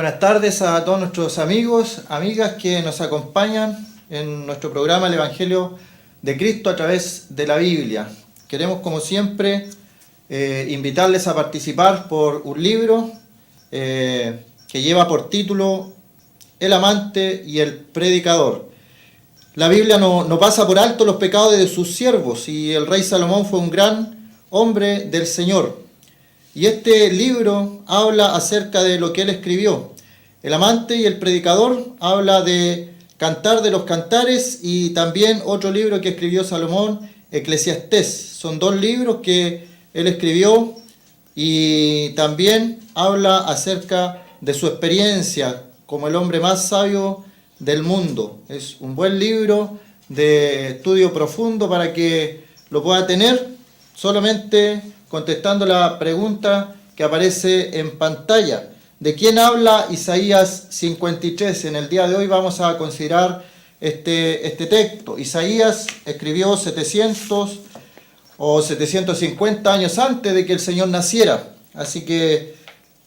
buenas tardes a todos nuestros amigos, amigas que nos acompañan en nuestro programa El Evangelio de Cristo a través de la Biblia. Queremos, como siempre, invitarles a participar por un libro que lleva por título El amante y el predicador. La Biblia no pasa por alto los pecados de sus siervos, y el rey Salomón fue un gran hombre del Señor. Y este libro habla acerca de lo que él escribió. El amante y el predicador habla de Cantar de los Cantares, y también otro libro que escribió Salomón, Eclesiastés. Son dos libros que él escribió, y también habla acerca de su experiencia como el hombre más sabio del mundo. Es un buen libro de estudio profundo para que lo pueda tener solamente contestando la pregunta que aparece en pantalla. ¿De quién habla Isaías 53? En el día de hoy vamos a considerar este texto. Isaías escribió 700 o 750 años antes de que el Señor naciera. Así que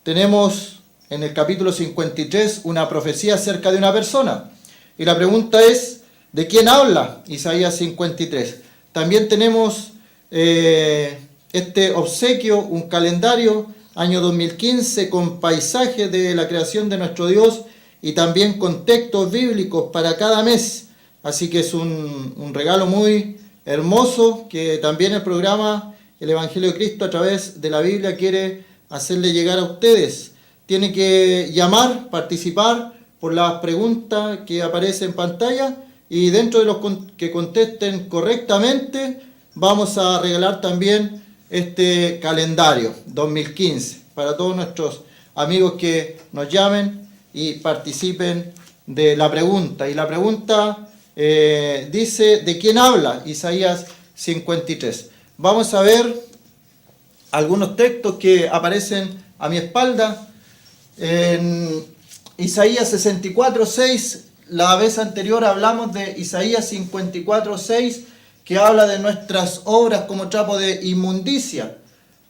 tenemos en el capítulo 53 una profecía acerca de una persona. Y la pregunta es, ¿de quién habla Isaías 53? También tenemos este obsequio, un calendario, año 2015, con paisajes de la creación de nuestro Dios y también con textos bíblicos para cada mes. Así que es un regalo muy hermoso que también el programa El Evangelio de Cristo a través de la Biblia quiere hacerle llegar a ustedes. Tiene que llamar, participar por las preguntas que aparecen en pantalla, y dentro de los que contesten correctamente vamos a regalar también este calendario 2015 para todos nuestros amigos que nos llamen y participen de la pregunta. Y la pregunta dice, ¿de quién habla Isaías 53? Vamos a ver algunos textos que aparecen a mi espalda. En Isaías 64:6, la vez anterior hablamos de Isaías 54:6, que habla de nuestras obras como trapo de inmundicia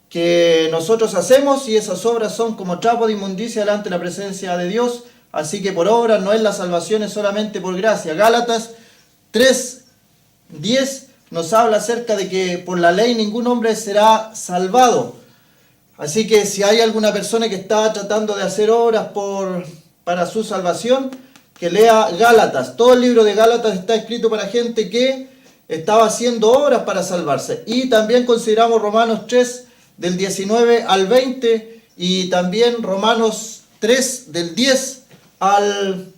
que nosotros hacemos, y esas obras son como trapo de inmundicia delante de la presencia de Dios. Así que por obras no es la salvación, es solamente por gracia. Gálatas 3:10 nos habla acerca de que por la ley ningún hombre será salvado. Así que si hay alguna persona que está tratando de hacer obras para su salvación, que lea Gálatas. Todo el libro de Gálatas está escrito para gente que estaba haciendo obras para salvarse. Y también consideramos Romanos 3 del 19 al 20, y también Romanos 3 del 10 al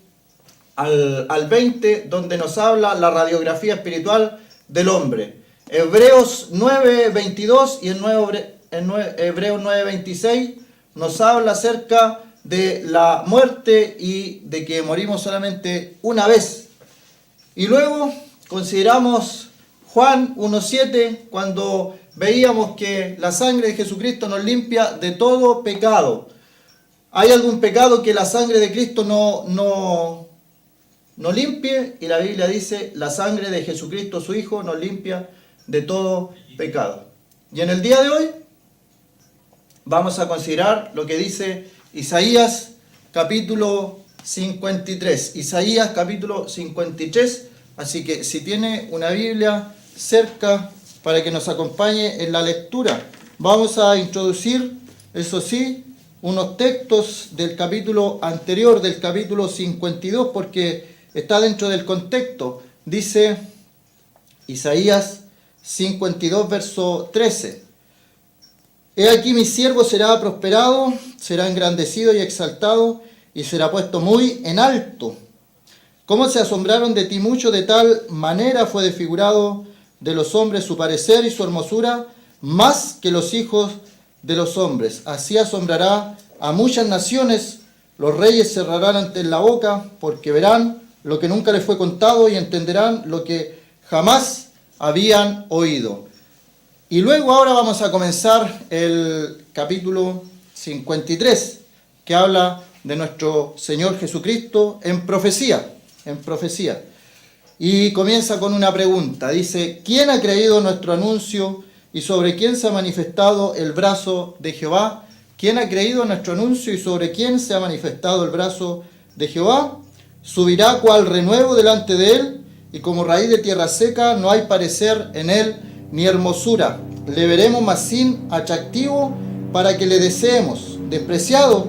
20, donde nos habla la radiografía espiritual del hombre. Hebreos 9:22 y Hebreos 9:26 nos habla acerca de la muerte y de que morimos solamente una vez. Y luego consideramos Juan 1:7, cuando veíamos que la sangre de Jesucristo nos limpia de todo pecado. ¿Hay algún pecado que la sangre de Cristo no limpie? Y la Biblia dice, la sangre de Jesucristo, su Hijo, nos limpia de todo pecado. Y en el día de hoy vamos a considerar lo que dice Isaías capítulo 53. Isaías capítulo 53. Así que si tiene una Biblia cerca para que nos acompañe en la lectura, vamos a introducir, eso sí, unos textos del capítulo anterior, del capítulo 52, porque está dentro del contexto. Dice Isaías 52, verso 13. He aquí mi siervo será prosperado, será engrandecido y exaltado, y será puesto muy en alto. Cómo se asombraron de ti mucho, de tal manera fue desfigurado de los hombres su parecer y su hermosura, más que los hijos de los hombres. Así asombrará a muchas naciones, los reyes cerrarán ante él la boca, porque verán lo que nunca les fue contado y entenderán lo que jamás habían oído. Y luego ahora vamos a comenzar el capítulo 53, que habla de nuestro Señor Jesucristo en profecía. Y comienza con una pregunta. Dice, ¿quién ha creído nuestro anuncio y sobre quién se ha manifestado el brazo de Jehová? ¿Quién ha creído en nuestro anuncio y sobre quién se ha manifestado el brazo de Jehová? Subirá cual renuevo delante de él, y como raíz de tierra seca no hay parecer en él ni hermosura. Le veremos mas sin atractivo para que le deseemos, despreciado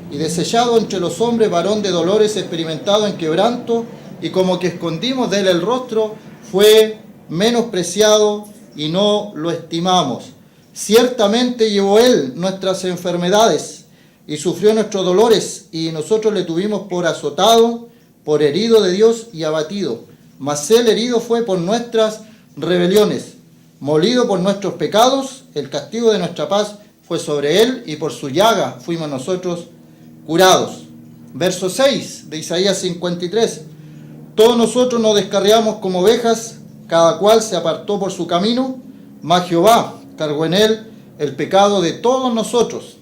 y desechado entre los hombres, varón de dolores, experimentado en quebranto, y como que escondimos de él el rostro, fue menospreciado y no lo estimamos. Ciertamente llevó él nuestras enfermedades y sufrió nuestros dolores, y nosotros le tuvimos por azotado, por herido de Dios y abatido. Mas él herido fue por nuestras rebeliones, molido por nuestros pecados, el castigo de nuestra paz fue sobre él, y por su llaga fuimos nosotros curados. Verso 6 de Isaías 53. Todos nosotros nos descarriamos como ovejas, cada cual se apartó por su camino, mas Jehová cargó en él el pecado de todos nosotros.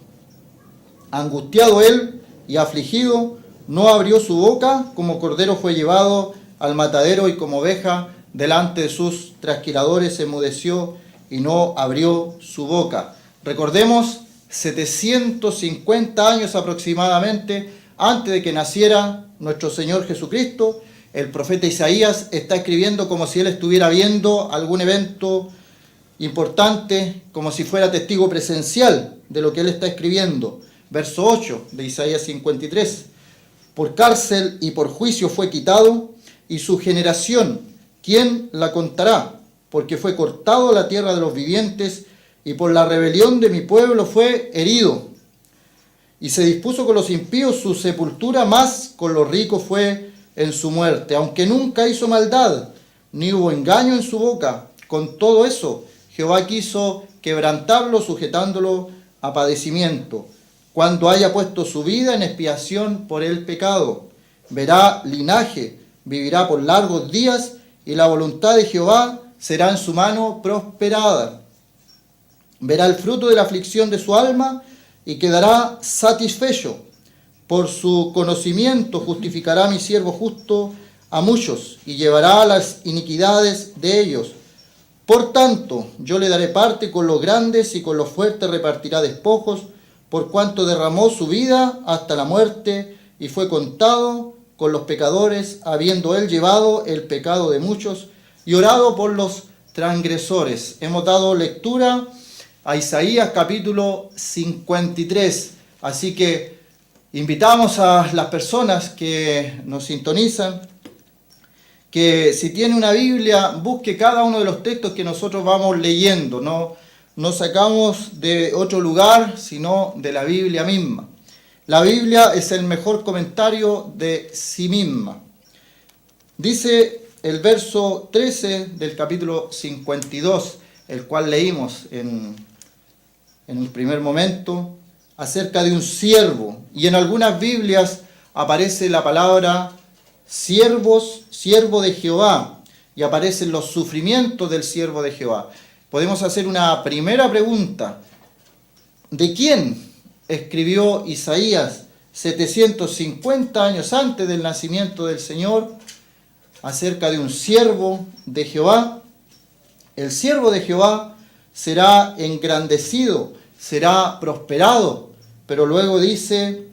Angustiado él y afligido, no abrió su boca, como cordero fue llevado al matadero, y como oveja delante de sus trasquiladores se enmudeció y no abrió su boca. Recordemos, 750 años aproximadamente antes de que naciera nuestro Señor Jesucristo, el profeta Isaías está escribiendo como si él estuviera viendo algún evento importante, como si fuera testigo presencial de lo que él está escribiendo. Verso 8 de Isaías 53. Por cárcel y por juicio fue quitado, y su generación, ¿quién la contará? Porque fue cortado la tierra de los vivientes, y por la rebelión de mi pueblo fue herido. Y se dispuso con los impíos su sepultura, mas con los ricos fue en su muerte. Aunque nunca hizo maldad, ni hubo engaño en su boca, con todo eso Jehová quiso quebrantarlo, sujetándolo a padecimiento. Cuando haya puesto su vida en expiación por el pecado, verá linaje, vivirá por largos días, y la voluntad de Jehová será en su mano prosperada. Verá el fruto de la aflicción de su alma y quedará satisfecho. Por su conocimiento justificará mi siervo justo a muchos, y llevará las iniquidades de ellos. Por tanto, yo le daré parte con los grandes, y con los fuertes repartirá despojos, por cuanto derramó su vida hasta la muerte, y fue contado con los pecadores, habiendo él llevado el pecado de muchos, y orado por los transgresores. Hemos dado lectura a Isaías capítulo 53, así que invitamos a las personas que nos sintonizan que si tiene una Biblia, busque cada uno de los textos que nosotros vamos leyendo. No sacamos de otro lugar, sino de la Biblia misma. La Biblia es el mejor comentario de sí misma. Dice el verso 13 del capítulo 52, el cual leímos en el primer momento, acerca de un siervo. Y en algunas Biblias aparece la palabra siervo de Jehová, y aparecen los sufrimientos del siervo de Jehová. Podemos hacer una primera pregunta. ¿De quién escribió Isaías 750 años antes del nacimiento del Señor acerca de un siervo de Jehová? El siervo de Jehová será engrandecido, será prosperado, pero luego dice: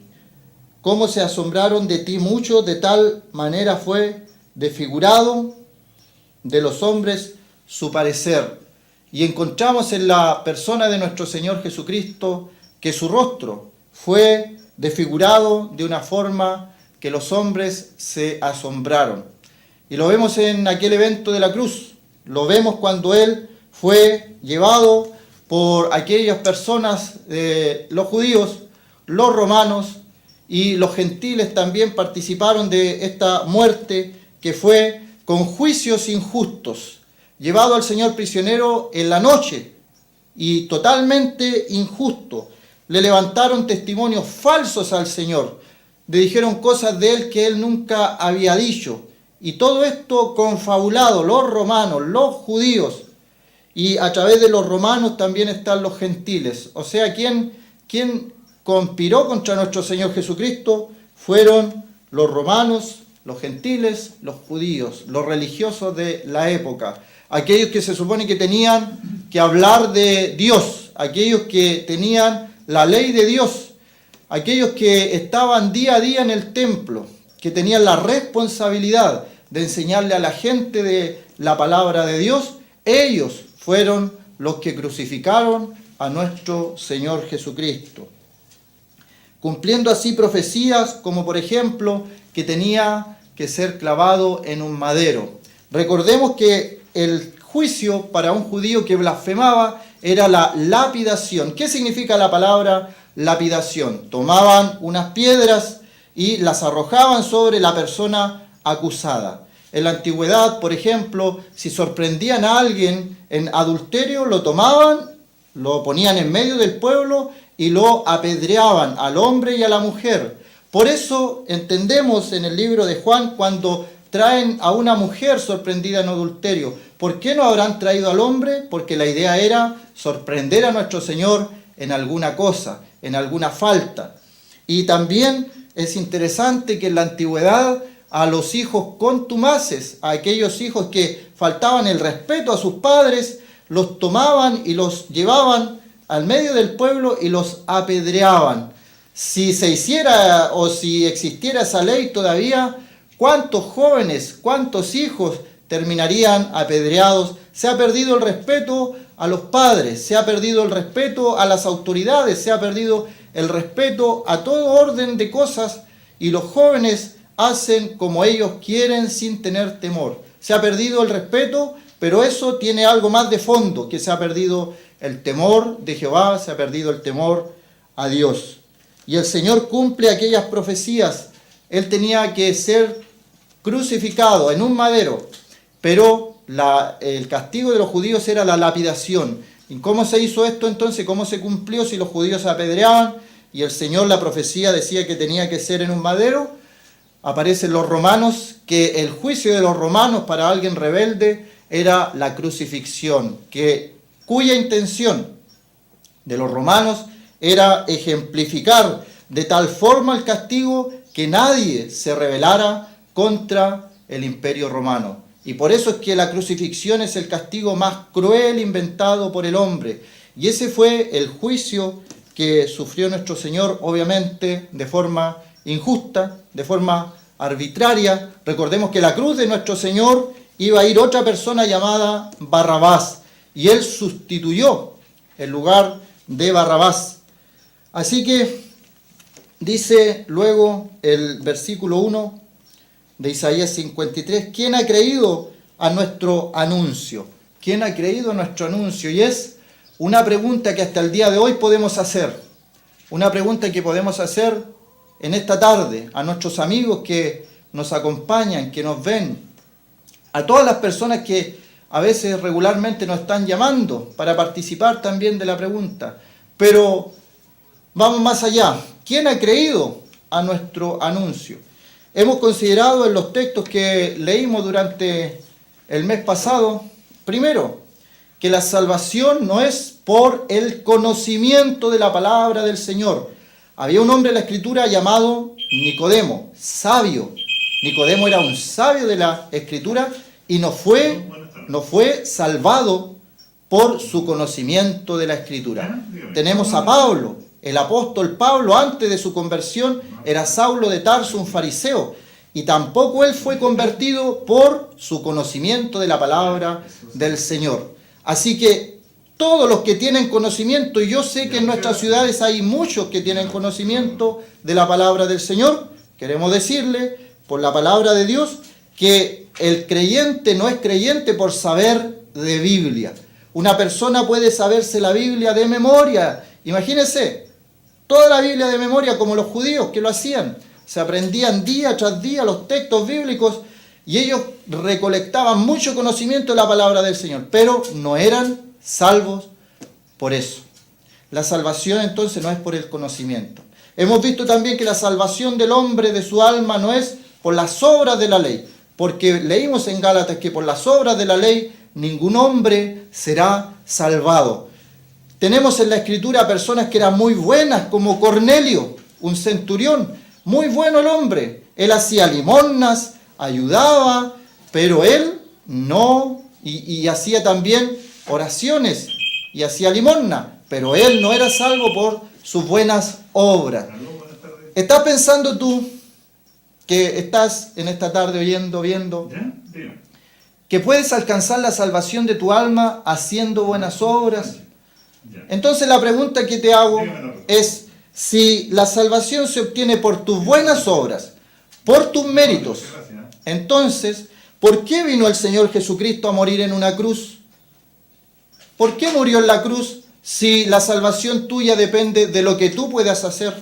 cómo se asombraron de ti muchos, de tal manera fue desfigurado de los hombres su parecer. Y encontramos en la persona de nuestro Señor Jesucristo que su rostro fue desfigurado de una forma que los hombres se asombraron. Y lo vemos en aquel evento de la cruz. Lo vemos cuando Él fue llevado por aquellas personas, los judíos, los romanos, y los gentiles también participaron de esta muerte que fue con juicios injustos. Llevado al Señor prisionero en la noche y totalmente injusto. Le levantaron testimonios falsos al Señor. Le dijeron cosas de Él que Él nunca había dicho. Y todo esto confabulado, los romanos, los judíos. Y a través de los romanos también están los gentiles. O sea, ¿quién conspiró contra nuestro Señor Jesucristo? Fueron los romanos, los gentiles, los judíos, los religiosos de la época. Aquellos que se supone que tenían que hablar de Dios, aquellos que tenían la ley de Dios, aquellos que estaban día a día en el templo, que tenían la responsabilidad de enseñarle a la gente de la palabra de Dios, ellos fueron los que crucificaron a nuestro Señor Jesucristo, cumpliendo así profecías como por ejemplo que tenía que ser clavado en un madero. Recordemos que el juicio para un judío que blasfemaba era la lapidación. ¿Qué significa la palabra lapidación? Tomaban unas piedras y las arrojaban sobre la persona acusada. En la antigüedad, por ejemplo, si sorprendían a alguien en adulterio, lo tomaban, lo ponían en medio del pueblo y lo apedreaban al hombre y a la mujer. Por eso entendemos en el libro de Juan cuando traen a una mujer sorprendida en adulterio. ¿Por qué no habrán traído al hombre? Porque la idea era sorprender a nuestro Señor en alguna cosa, en alguna falta. Y también es interesante que en la antigüedad a los hijos contumaces, a aquellos hijos que faltaban el respeto a sus padres, los tomaban y los llevaban al medio del pueblo y los apedreaban. Si se hiciera o si existiera esa ley todavía, ¿cuántos jóvenes, cuántos hijos terminarían apedreados? Se ha perdido el respeto a los padres, se ha perdido el respeto a las autoridades, se ha perdido el respeto a todo orden de cosas y los jóvenes hacen como ellos quieren sin tener temor. Se ha perdido el respeto, pero eso tiene algo más de fondo, que se ha perdido el temor de Jehová, se ha perdido el temor a Dios. Y el Señor cumple aquellas profecías. Él tenía que ser crucificado en un madero, pero el castigo de los judíos era la lapidación. ¿Y cómo se hizo esto entonces? ¿Cómo se cumplió si los judíos se apedreaban y el Señor, la profecía decía que tenía que ser en un madero? Aparecen los romanos, que el juicio de los romanos para alguien rebelde era la crucifixión, cuya intención de los romanos era ejemplificar de tal forma el castigo que nadie se rebelara contra el imperio romano. Y por eso es que la crucifixión es el castigo más cruel inventado por el hombre. Y ese fue el juicio que sufrió nuestro Señor, obviamente, de forma injusta, de forma arbitraria. Recordemos que la cruz de nuestro Señor iba a ir otra persona llamada Barrabás, y Él sustituyó el lugar de Barrabás. Así que dice luego el versículo 1 de Isaías 53, ¿quién ha creído a nuestro anuncio? ¿Quién ha creído a nuestro anuncio? Y es una pregunta que hasta el día de hoy podemos hacer. Una pregunta que podemos hacer en esta tarde a nuestros amigos que nos acompañan, que nos ven, a todas las personas que a veces regularmente nos están llamando para participar también de la pregunta. Pero vamos más allá. ¿Quién ha creído a nuestro anuncio? Hemos considerado en los textos que leímos durante el mes pasado, primero, que la salvación no es por el conocimiento de la palabra del Señor. Había un hombre en la Escritura llamado Nicodemo, sabio. Nicodemo era un sabio de la Escritura y no fue salvado por su conocimiento de la Escritura. Tenemos a Pablo, el apóstol Pablo, antes de su conversión, era Saulo de Tarso, un fariseo, y tampoco él fue convertido por su conocimiento de la palabra del Señor. Así que todos los que tienen conocimiento, y yo sé que en nuestras ciudades hay muchos que tienen conocimiento de la palabra del Señor, queremos decirle, por la palabra de Dios, que el creyente no es creyente por saber de Biblia. Una persona puede saberse la Biblia de memoria. Imagínense, toda la Biblia de memoria como los judíos que lo hacían. Se aprendían día tras día los textos bíblicos y ellos recolectaban mucho conocimiento de la palabra del Señor, pero no eran salvos por eso. La salvación entonces no es por el conocimiento. Hemos visto también que la salvación del hombre de su alma no es por las obras de la ley, porque leímos en Gálatas que por las obras de la ley ningún hombre será salvado. Tenemos en la Escritura personas que eran muy buenas, como Cornelio, un centurión, muy bueno el hombre. Él hacía limosnas, ayudaba, pero él no, y hacía también oraciones, y hacía limosna, pero él no era salvo por sus buenas obras. ¿Estás pensando tú que estás en esta tarde oyendo, viendo, que puedes alcanzar la salvación de tu alma haciendo buenas obras? Entonces la pregunta que te hago es, si la salvación se obtiene por tus buenas obras, por tus méritos, entonces, ¿por qué vino el Señor Jesucristo a morir en una cruz? ¿Por qué murió en la cruz si la salvación tuya depende de lo que tú puedas hacer?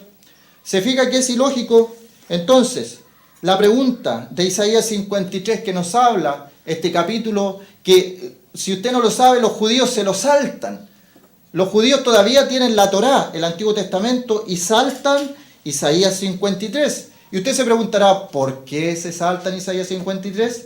¿Se fija que es ilógico? Entonces, la pregunta de Isaías 53 que nos habla, este capítulo, que si usted no lo sabe, los judíos se lo saltan. Los judíos todavía tienen la Torá, el Antiguo Testamento, y saltan Isaías 53. Y usted se preguntará, ¿por qué se saltan Isaías 53?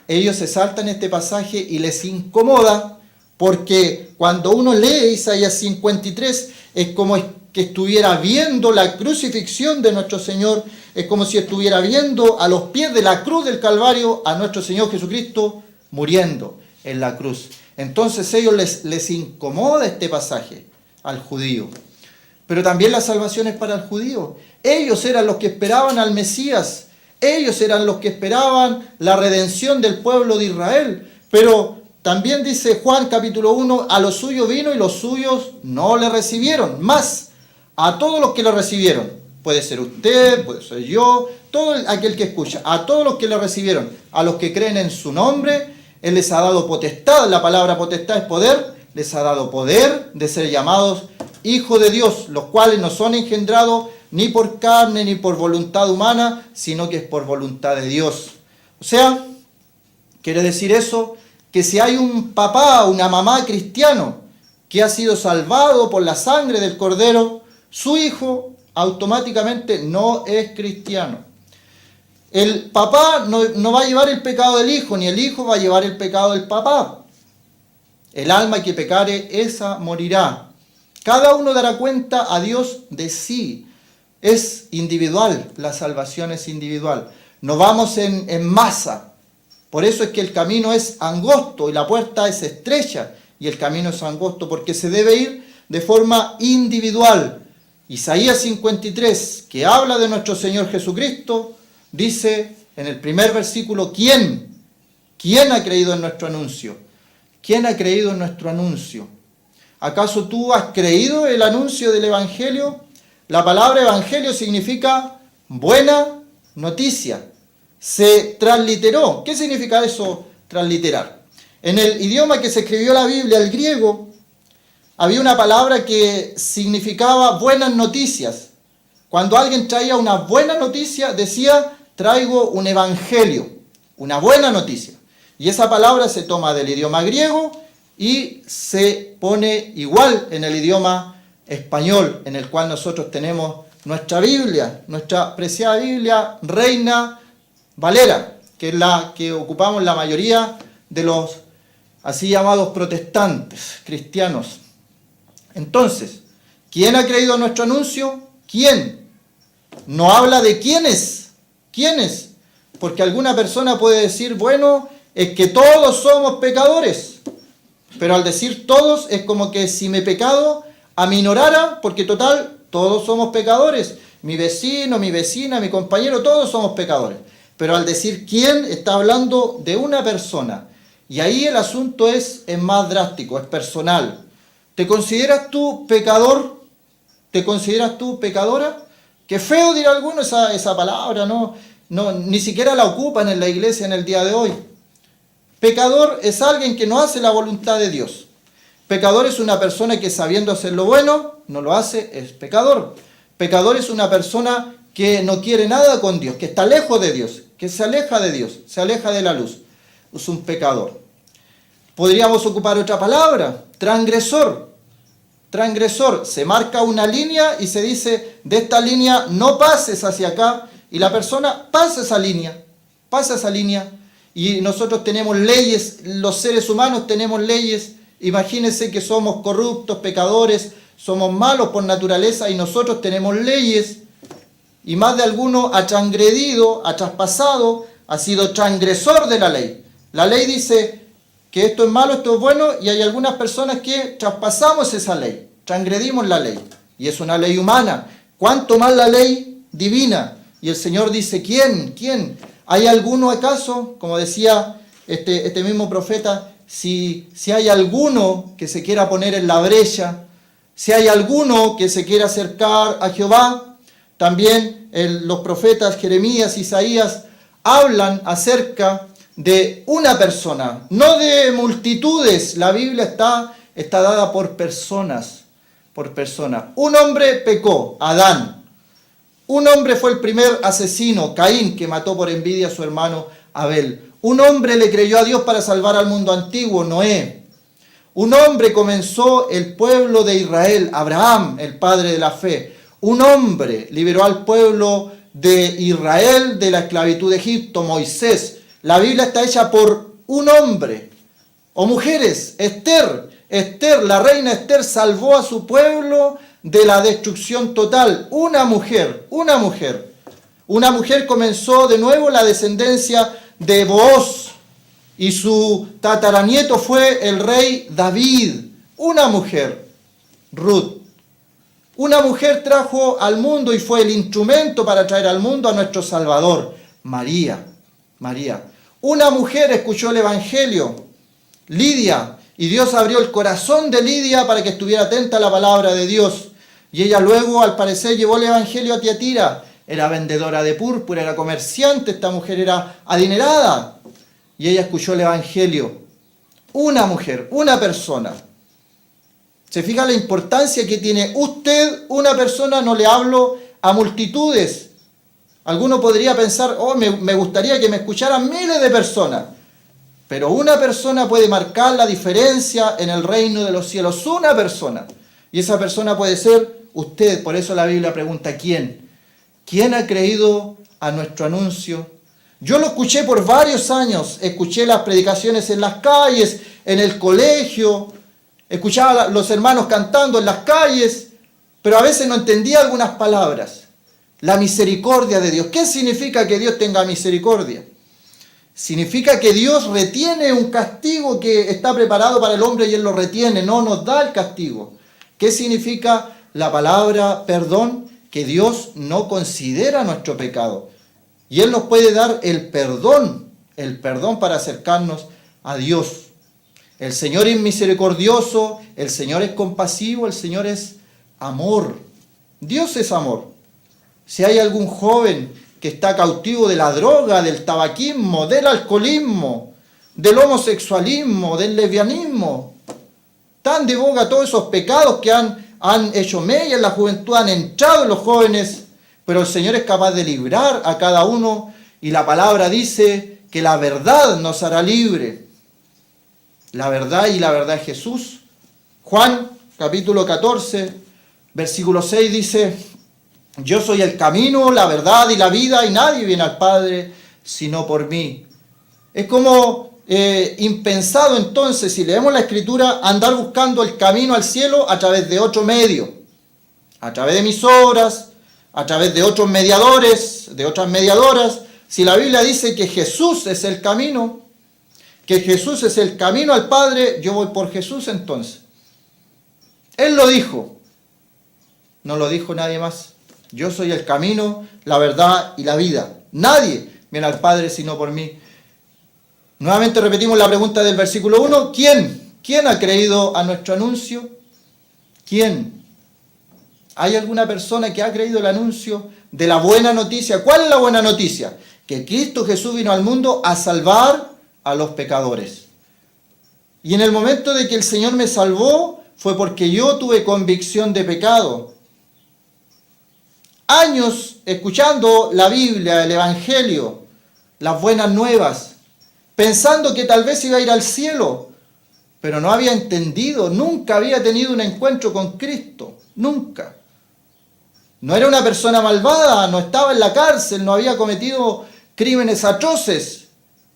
Ellos se saltan este pasaje y les incomoda, porque cuando uno lee Isaías 53, es como que estuviera viendo la crucifixión de nuestro Señor, es como si estuviera viendo a los pies de la cruz del Calvario a nuestro Señor Jesucristo muriendo en la cruz. Entonces a ellos les incomoda este pasaje al judío. Pero también la salvación es para el judío. Ellos eran los que esperaban al Mesías. Ellos eran los que esperaban la redención del pueblo de Israel. Pero también dice Juan capítulo 1, a los suyos vino y los suyos no le recibieron. Más, a todos los que le recibieron. Puede ser usted, puede ser yo, todo aquel que escucha. A todos los que le recibieron, a los que creen en su nombre, Él les ha dado potestad. La palabra potestad es poder. Les ha dado poder de ser llamados hijos de Dios, los cuales no son engendrados ni por carne ni por voluntad humana, sino que es por voluntad de Dios. O sea, quiere decir eso, que si hay un papá o una mamá cristiano que ha sido salvado por la sangre del Cordero, su hijo automáticamente no es cristiano. El papá no va a llevar el pecado del hijo, ni el hijo va a llevar el pecado del papá. El alma que pecare, esa morirá. Cada uno dará cuenta a Dios de sí. Es individual, la salvación es individual. No vamos en masa. Por eso es que el camino es angosto y la puerta es estrecha. Y el camino es angosto porque se debe ir de forma individual. Isaías 53, que habla de nuestro Señor Jesucristo, dice en el primer versículo, ¿quién? ¿Quién ha creído en nuestro anuncio? ¿Quién ha creído en nuestro anuncio? ¿Acaso tú has creído el anuncio del Evangelio? La palabra Evangelio significa buena noticia. Se transliteró. ¿Qué significa eso, transliterar? En el idioma que se escribió la Biblia, el griego, había una palabra que significaba buenas noticias. Cuando alguien traía una buena noticia, decía, traigo un evangelio, una buena noticia. Y esa palabra se toma del idioma griego y se pone igual en el idioma español, en el cual nosotros tenemos nuestra Biblia, nuestra preciada Biblia Reina Valera, que es la que ocupamos la mayoría de los así llamados protestantes, cristianos. Entonces, ¿quién ha creído nuestro anuncio? ¿Quién? No habla de quiénes. ¿Quiénes? Porque alguna persona puede decir, bueno, es que todos somos pecadores. Pero al decir todos, es como que si mi pecado aminorara, porque total, todos somos pecadores. Mi vecino, mi vecina, mi compañero, todos somos pecadores. Pero al decir quién, está hablando de una persona. Y ahí el asunto es más drástico, es personal. ¿Te consideras tú pecador? ¿Te consideras tú pecadora? Qué feo dirá alguno esa palabra, no, ni siquiera la ocupan en la iglesia en el día de hoy. Pecador es alguien que no hace la voluntad de Dios. Pecador es una persona que sabiendo hacer lo bueno, no lo hace, es pecador. Pecador es una persona que no quiere nada con Dios, que está lejos de Dios, que se aleja de Dios, se aleja de la luz. Es un pecador. Podríamos ocupar otra palabra, transgresor. Transgresor, se marca una línea y se dice, de esta línea no pases hacia acá, y la persona pasa esa línea. Y nosotros tenemos leyes, los seres humanos tenemos leyes. Imagínense que somos corruptos, pecadores, somos malos por naturaleza y nosotros tenemos leyes. Y más de alguno ha transgredido, ha traspasado, ha sido transgresor de la ley. La ley dice que esto es malo, esto es bueno, y hay algunas personas que traspasamos esa ley, transgredimos la ley. y es una ley humana. ¿Cuánto más la ley divina? Y el Señor dice, ¿quién? ¿Quién? ¿Hay alguno acaso? Como decía este mismo profeta, si hay alguno que se quiera poner en la brecha, si hay alguno que se quiera acercar a Jehová, también los profetas Jeremías, Isaías, hablan acerca de una persona, no de multitudes. La Biblia está dada por personas, por personas. Un hombre pecó, Adán. Un hombre fue el primer asesino, Caín, que mató por envidia a su hermano Abel. Un hombre le creyó a Dios para salvar al mundo antiguo, Noé. Un hombre comenzó el pueblo de Israel, Abraham, el padre de la fe. Un hombre liberó al pueblo de Israel de la esclavitud de Egipto, Moisés. La Biblia está hecha por un hombre. O mujeres, Esther, la reina Esther salvó a su pueblo de la destrucción total. Una mujer. Una mujer comenzó de nuevo la descendencia de Booz y su tataranieto fue el rey David. Una mujer, Ruth. Una mujer trajo al mundo y fue el instrumento para traer al mundo a nuestro Salvador, María. Una mujer escuchó el Evangelio, Lidia, y Dios abrió el corazón de Lidia para que estuviera atenta a la palabra de Dios. Y ella luego, al parecer, llevó el Evangelio a Tiatira. Era vendedora de púrpura, era comerciante, esta mujer era adinerada. Y ella escuchó el Evangelio. Una mujer, una persona. ¿Se fija la importancia que tiene usted, una persona? No le hablo a multitudes. Alguno podría pensar, me gustaría que me escucharan miles de personas. Pero una persona puede marcar la diferencia en el reino de los cielos. Una persona. Y esa persona puede ser usted. Por eso la Biblia pregunta, ¿quién? ¿Quién ha creído a nuestro anuncio? Yo lo escuché por varios años. Escuché las predicaciones en las calles, en el colegio. Escuchaba a los hermanos cantando en las calles. Pero a veces no entendía algunas palabras. La misericordia de Dios. ¿Qué significa que Dios tenga misericordia? Significa que Dios retiene un castigo que está preparado para el hombre y Él lo retiene, no nos da el castigo. ¿Qué significa la palabra perdón? Que Dios no considera nuestro pecado. Y Él nos puede dar el perdón para acercarnos a Dios. El Señor es misericordioso, el Señor es compasivo, el Señor es amor. Dios es amor. Si hay algún joven que está cautivo de la droga, del tabaquismo, del alcoholismo, del homosexualismo, del lesbianismo, tan de boga todos esos pecados que han hecho mella en la juventud, han entrado en los jóvenes, pero el Señor es capaz de librar a cada uno y la palabra dice que la verdad nos hará libre. La verdad y la verdad es Jesús. Juan capítulo 14, versículo 6 dice: yo soy el camino, la verdad y la vida, y nadie viene al Padre sino por mí. Es como impensado entonces, si leemos la Escritura, andar buscando el camino al cielo a través de otro medio, a través de mis obras, a través de otros mediadores, de otras mediadoras. Si la Biblia dice que Jesús es el camino, que Jesús es el camino al Padre, yo voy por Jesús entonces. Él lo dijo, no lo dijo nadie más. Yo soy el camino, la verdad y la vida. Nadie viene al Padre sino por mí. Nuevamente repetimos la pregunta del versículo 1. ¿Quién? ¿Quién ha creído a nuestro anuncio? ¿Quién? ¿Hay alguna persona que ha creído el anuncio de la buena noticia? ¿Cuál es la buena noticia? Que Cristo Jesús vino al mundo a salvar a los pecadores. Y en el momento de que el Señor me salvó, fue porque yo tuve convicción de pecado. Años escuchando la Biblia, el Evangelio, las buenas nuevas, pensando que tal vez iba a ir al cielo, pero no había entendido, nunca había tenido un encuentro con Cristo, nunca. No era una persona malvada, no estaba en la cárcel, no había cometido crímenes atroces.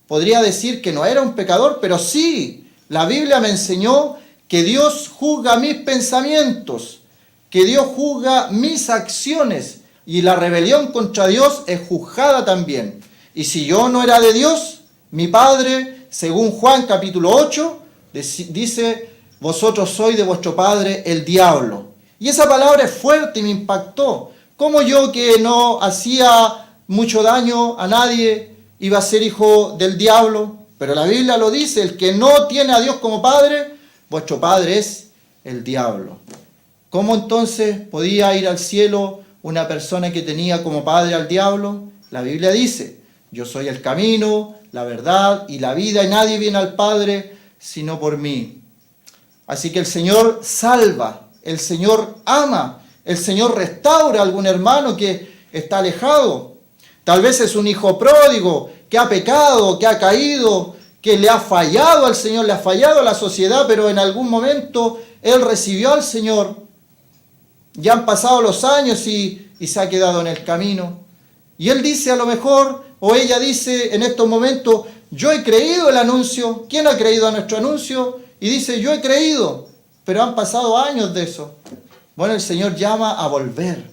Podría decir que no era un pecador, pero sí, la Biblia me enseñó que Dios juzga mis pensamientos, que Dios juzga mis acciones, y la rebelión contra Dios es juzgada también. Y si yo no era de Dios, mi Padre, según Juan capítulo 8, dice: vosotros sois de vuestro padre el diablo, Y esa palabra es fuerte y me impactó. ¿Cómo yo, que no hacía mucho daño a nadie, iba a ser hijo del diablo? Pero la Biblia lo dice, el que no tiene a Dios como padre, vuestro padre es el diablo. ¿Cómo entonces podía ir al cielo una persona que tenía como padre al diablo? La Biblia dice, yo soy el camino, la verdad y la vida, y nadie viene al Padre sino por mí. Así que el Señor salva, el Señor ama, el Señor restaura a algún hermano que está alejado. Tal vez es un hijo pródigo que ha pecado, que ha caído, que le ha fallado al Señor, le ha fallado a la sociedad, pero en algún momento él recibió al Señor. Ya han pasado los años y se ha quedado en el camino. Y él dice a lo mejor, o ella dice en estos momentos, yo he creído el anuncio. ¿Quién ha creído a nuestro anuncio? Y dice, yo he creído, pero han pasado años de eso. Bueno, el Señor llama a volver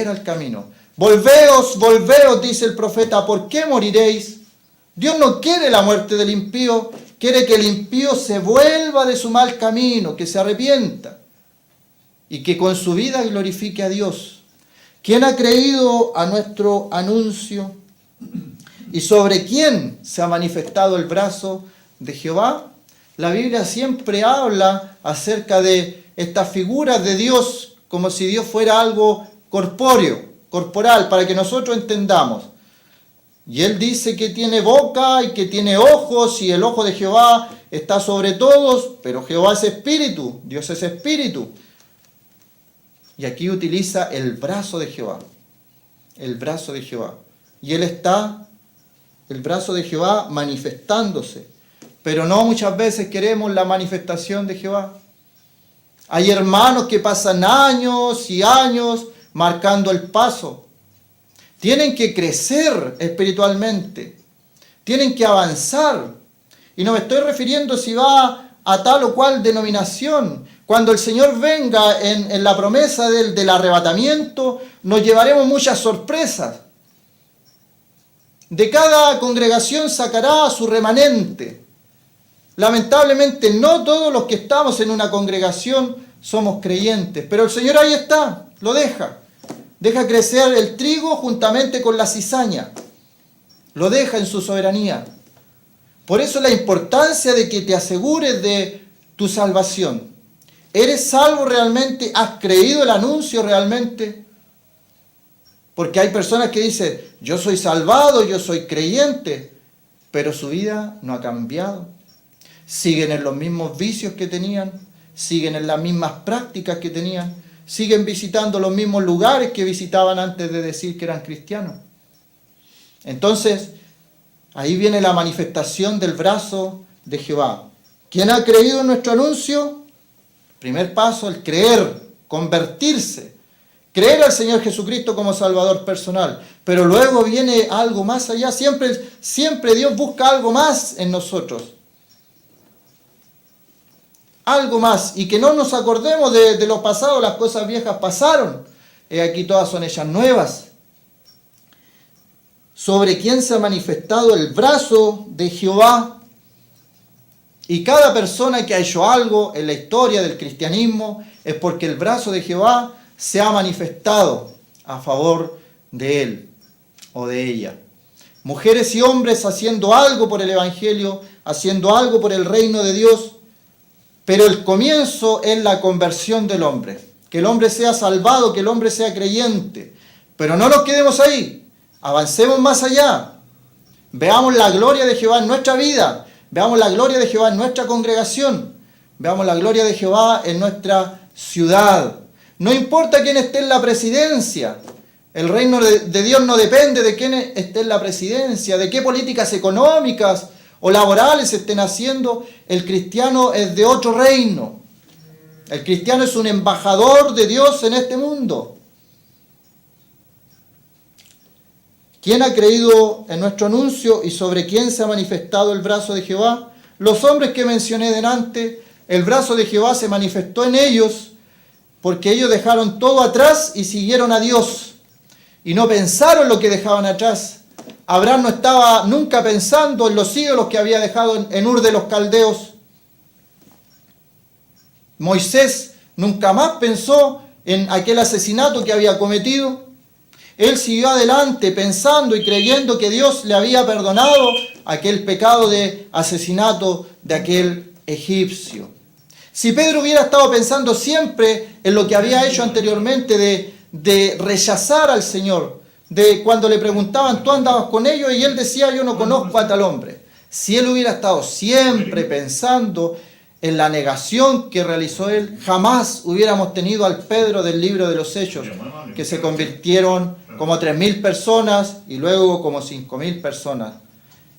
al camino. Volveos, volveos, dice el profeta, ¿por qué moriréis? Dios no quiere la muerte del impío, quiere que el impío se vuelva de su mal camino, que se arrepienta y que con su vida glorifique a Dios. ¿Quién ha creído a nuestro anuncio? ¿Y sobre quién se ha manifestado el brazo de Jehová? La Biblia siempre habla acerca de estas figuras de Dios como si Dios fuera algo corpóreo, corporal, para que nosotros entendamos. Y él dice que tiene boca y que tiene ojos, y el ojo de Jehová está sobre todos, pero Jehová es espíritu, Dios es espíritu. Y aquí utiliza el brazo de Jehová, el brazo de Jehová. Y él está, el brazo de Jehová, manifestándose. Pero no muchas veces queremos la manifestación de Jehová. Hay hermanos que pasan años y años marcando el paso. Tienen que crecer espiritualmente. Tienen que avanzar. Y no me estoy refiriendo si va a tal o cual denominación. Cuando el Señor venga en la promesa del arrebatamiento, nos llevaremos muchas sorpresas. De cada congregación sacará a su remanente. Lamentablemente no todos los que estamos en una congregación somos creyentes, pero el Señor ahí está, lo deja. Deja crecer el trigo juntamente con la cizaña. Lo deja en su soberanía. Por eso la importancia de que te asegures de tu salvación. ¿Eres salvo realmente? ¿Has creído el anuncio realmente? Porque hay personas que dicen, yo soy salvado, yo soy creyente, pero su vida no ha cambiado. Siguen en los mismos vicios que tenían, siguen en las mismas prácticas que tenían, siguen visitando los mismos lugares que visitaban antes de decir que eran cristianos. Entonces, ahí viene la manifestación del brazo de Jehová. ¿Quién ha creído en nuestro anuncio? Primer paso, el creer, convertirse, creer al Señor Jesucristo como Salvador personal. Pero luego viene algo más allá. Siempre Dios busca algo más en nosotros. Algo más. Y que no nos acordemos de lo pasado, las cosas viejas pasaron. Aquí todas son ellas nuevas. Sobre quién se ha manifestado el brazo de Jehová. Y cada persona que ha hecho algo en la historia del cristianismo es porque el brazo de Jehová se ha manifestado a favor de él o de ella. Mujeres y hombres haciendo algo por el Evangelio, haciendo algo por el reino de Dios, pero el comienzo es la conversión del hombre. Que el hombre sea salvado, que el hombre sea creyente. Pero no nos quedemos ahí, avancemos más allá. Veamos la gloria de Jehová en nuestra vida. Veamos la gloria de Jehová en nuestra congregación. Veamos la gloria de Jehová en nuestra ciudad. No importa quién esté en la presidencia. El reino de Dios no depende de quién esté en la presidencia, de qué políticas económicas o laborales estén haciendo. El cristiano es de otro reino. El cristiano es un embajador de Dios en este mundo. ¿Quién ha creído en nuestro anuncio y sobre quién se ha manifestado el brazo de Jehová? Los hombres que mencioné delante, el brazo de Jehová se manifestó en ellos porque ellos dejaron todo atrás y siguieron a Dios. Y no pensaron lo que dejaban atrás. Abraham no estaba nunca pensando en los ídolos que había dejado en Ur de los Caldeos. Moisés nunca más pensó en aquel asesinato que había cometido. Él siguió adelante pensando y creyendo que Dios le había perdonado aquel pecado de asesinato de aquel egipcio. Si Pedro hubiera estado pensando siempre en lo que había hecho anteriormente de rechazar al Señor, de cuando le preguntaban, ¿tú andabas con ellos? Y él decía, yo no conozco a tal hombre. Si él hubiera estado siempre pensando en la negación que realizó él, jamás hubiéramos tenido al Pedro del libro de los Hechos, que se convirtieron como 3.000 personas y luego como 5.000 personas.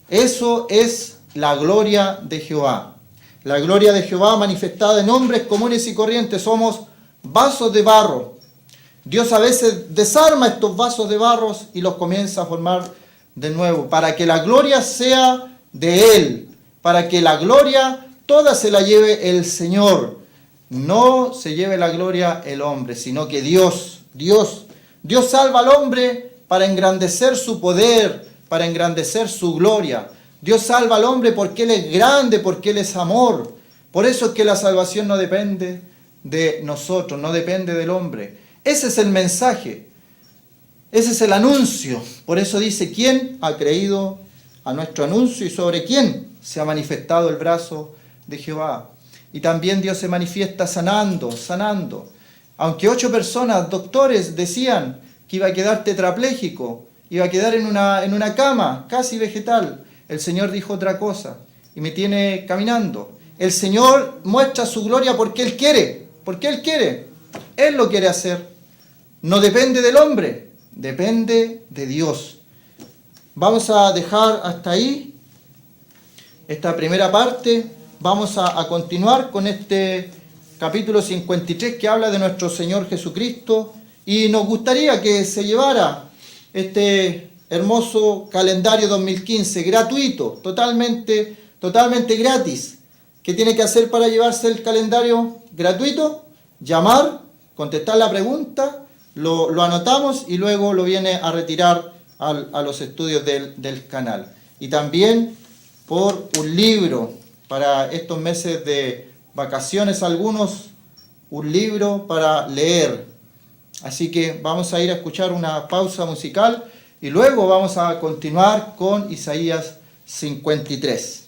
Eso es la gloria de Jehová. La gloria de Jehová manifestada en hombres comunes y corrientes. Somos vasos de barro. Dios a veces desarma estos vasos de barro y los comienza a formar de nuevo, para que la gloria sea de Él, para que la gloria toda se la lleve el Señor. No se lleve la gloria el hombre, sino que Dios salva al hombre para engrandecer su poder, para engrandecer su gloria. Dios salva al hombre porque Él es grande, porque Él es amor. Por eso es que la salvación no depende de nosotros, no depende del hombre. Ese es el mensaje, ese es el anuncio. Por eso dice, ¿quién ha creído a nuestro anuncio y sobre quién se ha manifestado el brazo de Jehová? Y también Dios se manifiesta sanando. Aunque 8 personas, doctores, decían que iba a quedar tetrapléjico, iba a quedar en una cama casi vegetal, el Señor dijo otra cosa y me tiene caminando. El Señor muestra su gloria porque Él quiere, Él lo quiere hacer. No depende del hombre, depende de Dios. Vamos a dejar hasta ahí esta primera parte. Vamos a continuar con este capítulo 53 que habla de nuestro Señor Jesucristo. Y nos gustaría que se llevara este hermoso calendario 2015, gratuito, totalmente gratis. ¿Qué tiene que hacer para llevarse el calendario gratuito? Llamar, contestar la pregunta, lo anotamos y luego lo viene a retirar a los estudios del canal. Y también por un libro para estos meses de vacaciones, algunos, un libro para leer. Así que vamos a ir a escuchar una pausa musical y luego vamos a continuar con Isaías 53.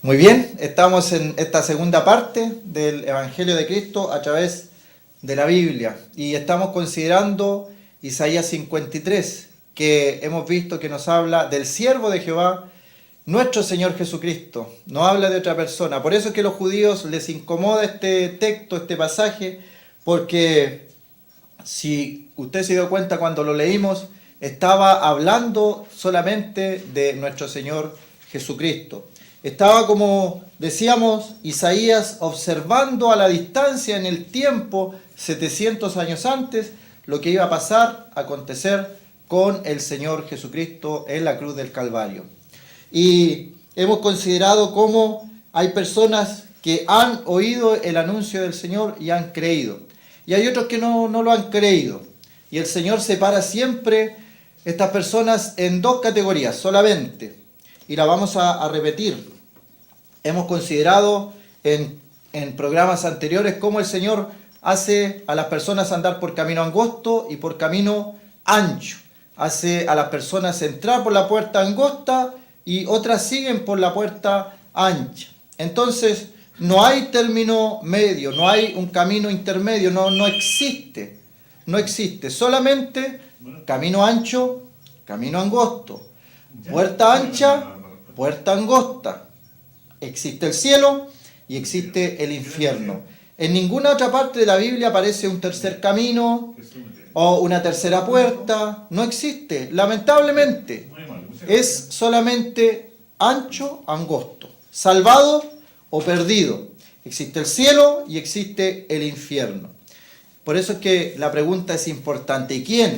Muy bien, estamos en esta segunda parte del Evangelio de Cristo a través de la Biblia y estamos considerando Isaías 53, que hemos visto que nos habla del siervo de Jehová, nuestro Señor Jesucristo, no habla de otra persona. Por eso es que a los judíos les incomoda este texto, este pasaje, porque si usted se dio cuenta cuando lo leímos, estaba hablando solamente de nuestro Señor Jesucristo. Estaba, como decíamos, Isaías observando a la distancia en el tiempo, 700 años antes, lo que iba a pasar, a acontecer con el Señor Jesucristo en la cruz del Calvario. Y hemos considerado cómo hay personas que han oído el anuncio del Señor y han creído. Y hay otros que no lo han creído. Y el Señor separa siempre estas personas en dos categorías solamente. Y la vamos a repetir. Hemos considerado en programas anteriores cómo el Señor hace a las personas andar por camino angosto y por camino ancho. Hace a las personas entrar por la puerta angosta y otras siguen por la puerta ancha. Entonces, no hay término medio, no hay un camino intermedio, no existe. No existe, solamente camino ancho, camino angosto. Puerta ancha, puerta angosta. Existe el cielo y existe el infierno. En ninguna otra parte de la Biblia aparece un tercer camino o una tercera puerta. No existe, lamentablemente. Es solamente ancho, angosto, salvado o perdido. Existe el cielo y existe el infierno. Por eso es que la pregunta es importante. ¿Y quién?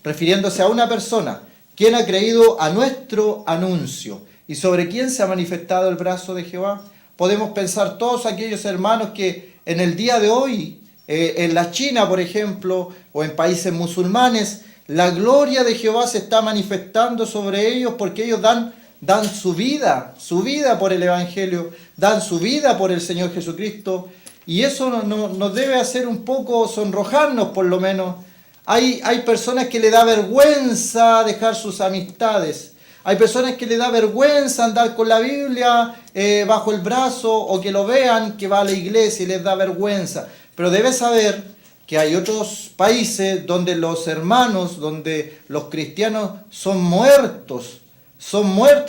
Refiriéndose a una persona. ¿Quién ha creído a nuestro anuncio? ¿Y sobre quién se ha manifestado el brazo de Jehová? Podemos pensar todos aquellos hermanos que en el día de hoy, en la China, por ejemplo, o en países musulmanes, la gloria de Jehová se está manifestando sobre ellos porque ellos dan su vida por el Evangelio, dan su vida por el Señor Jesucristo. Y eso nos debe hacer un poco sonrojarnos, por lo menos. Hay personas que le da vergüenza dejar sus amistades. Hay personas que le da vergüenza andar con la Biblia bajo el brazo o que lo vean que va a la iglesia y les da vergüenza. Pero debes saber que hay otros países donde los hermanos, donde los cristianos son muertos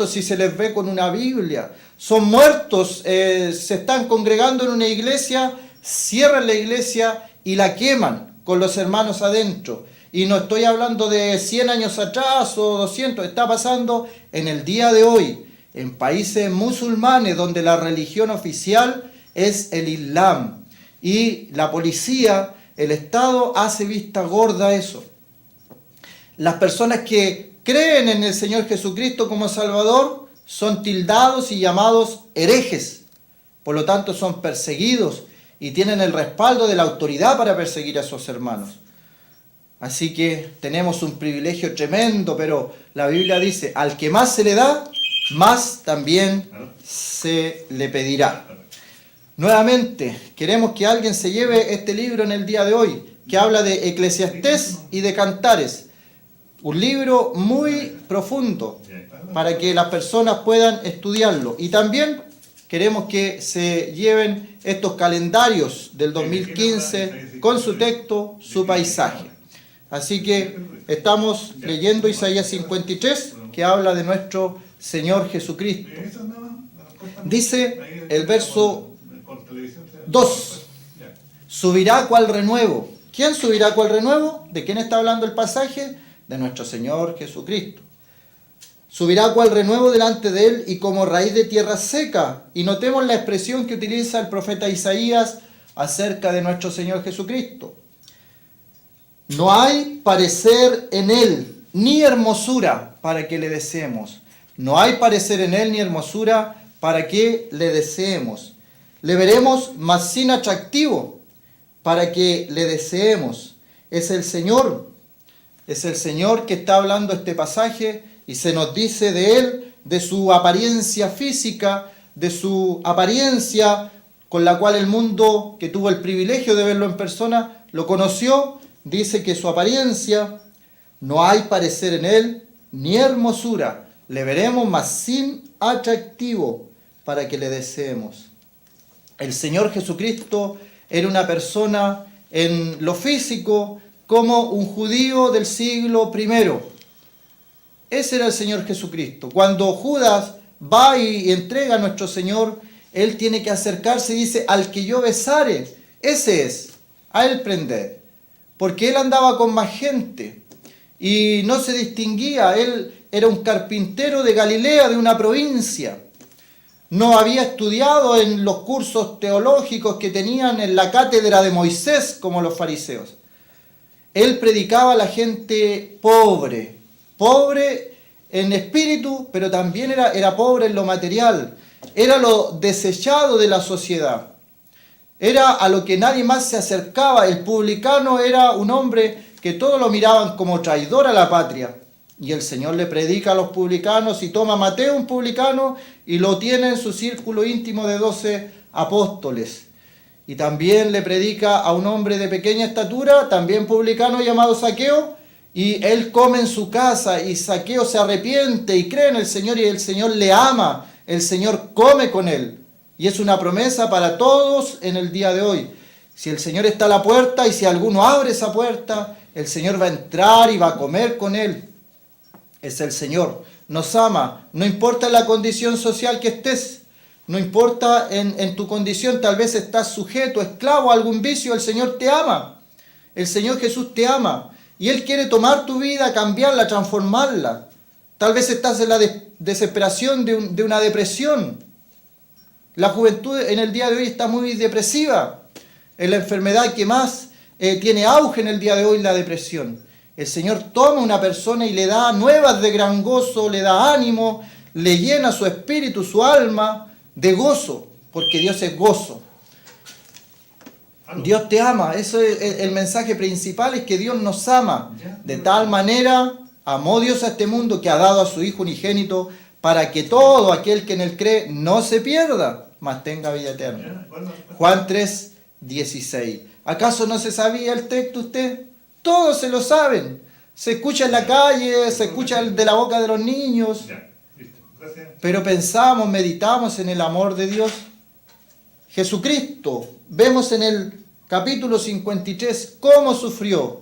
si se les ve con una Biblia. Son muertos, se están congregando en una iglesia, cierran la iglesia y la queman con los hermanos adentro. Y no estoy hablando de 100 años atrás o 200, está pasando en el día de hoy, en países musulmanes donde la religión oficial es el Islam. Y la policía, el Estado hace vista gorda a eso. Las personas que creen en el Señor Jesucristo como Salvador son tildados y llamados herejes. Por lo tanto son perseguidos y tienen el respaldo de la autoridad para perseguir a sus hermanos. Así que tenemos un privilegio tremendo, pero la Biblia dice, al que más se le da, más también se le pedirá. Nuevamente, queremos que alguien se lleve este libro en el día de hoy, que habla de Eclesiastés y de Cantares. Un libro muy profundo para que las personas puedan estudiarlo. Y también queremos que se lleven estos calendarios del 2015 con su texto, su paisaje. Así que estamos leyendo Isaías 53, que habla de nuestro Señor Jesucristo. Dice el verso 2, subirá cual renuevo. ¿Quién subirá cual renuevo? ¿De quién está hablando el pasaje? De nuestro Señor Jesucristo. Subirá cual renuevo delante de él y como raíz de tierra seca. Y notemos la expresión que utiliza el profeta Isaías acerca de nuestro Señor Jesucristo. No hay parecer en él, ni hermosura para que le deseemos. No hay parecer en él, ni hermosura para que le deseemos. Le veremos, mas sin atractivo, para que le deseemos. Es el Señor que está hablando este pasaje y se nos dice de él, de su apariencia física, de su apariencia con la cual el mundo que tuvo el privilegio de verlo en persona lo conoció. Dice que su apariencia, no hay parecer en él, ni hermosura. Le veremos, mas sin atractivo, para que le deseemos. El Señor Jesucristo era una persona en lo físico como un judío del siglo I. Ese era el Señor Jesucristo. Cuando Judas va y entrega a nuestro Señor, él tiene que acercarse y dice, al que yo besare, ese es, a él prender. Porque él andaba con más gente y no se distinguía. Él era un carpintero de Galilea, de una provincia. No había estudiado en los cursos teológicos que tenían en la cátedra de Moisés como los fariseos. Él predicaba a la gente pobre en espíritu, pero también era pobre en lo material. Era lo desechado de la sociedad. Era a lo que nadie más se acercaba. El publicano era un hombre que todos lo miraban como traidor a la patria. Y el Señor le predica a los publicanos y toma a Mateo, un publicano, y lo tiene en su círculo íntimo de 12 apóstoles. Y también le predica a un hombre de pequeña estatura, también publicano, llamado Zaqueo, y él come en su casa, y Zaqueo se arrepiente y cree en el Señor, y el Señor le ama, el Señor come con él. Y es una promesa para todos en el día de hoy. Si el Señor está a la puerta, y si alguno abre esa puerta, el Señor va a entrar y va a comer con él. Es el Señor, nos ama, no importa la condición social que estés, no importa en tu condición, tal vez estás sujeto, esclavo a algún vicio, el Señor te ama, el Señor Jesús te ama, y Él quiere tomar tu vida, cambiarla, transformarla. Tal vez estás en la desesperación de una depresión. La juventud en el día de hoy está muy depresiva, es la enfermedad que más tiene auge en el día de hoy, la depresión. El Señor toma a una persona y le da nuevas de gran gozo, le da ánimo, le llena su espíritu, su alma de gozo, porque Dios es gozo. Dios te ama, eso es el mensaje principal, es que Dios nos ama. De tal manera amó Dios a este mundo que ha dado a su Hijo unigénito para que todo aquel que en él cree no se pierda, mas tenga vida eterna. Juan 3:16. ¿Acaso no se sabía el texto usted? Todos se lo saben. Se escucha en la calle, se escucha de la boca de los niños. Pero pensamos, meditamos en el amor de Dios. Jesucristo, vemos en el capítulo 53 cómo sufrió,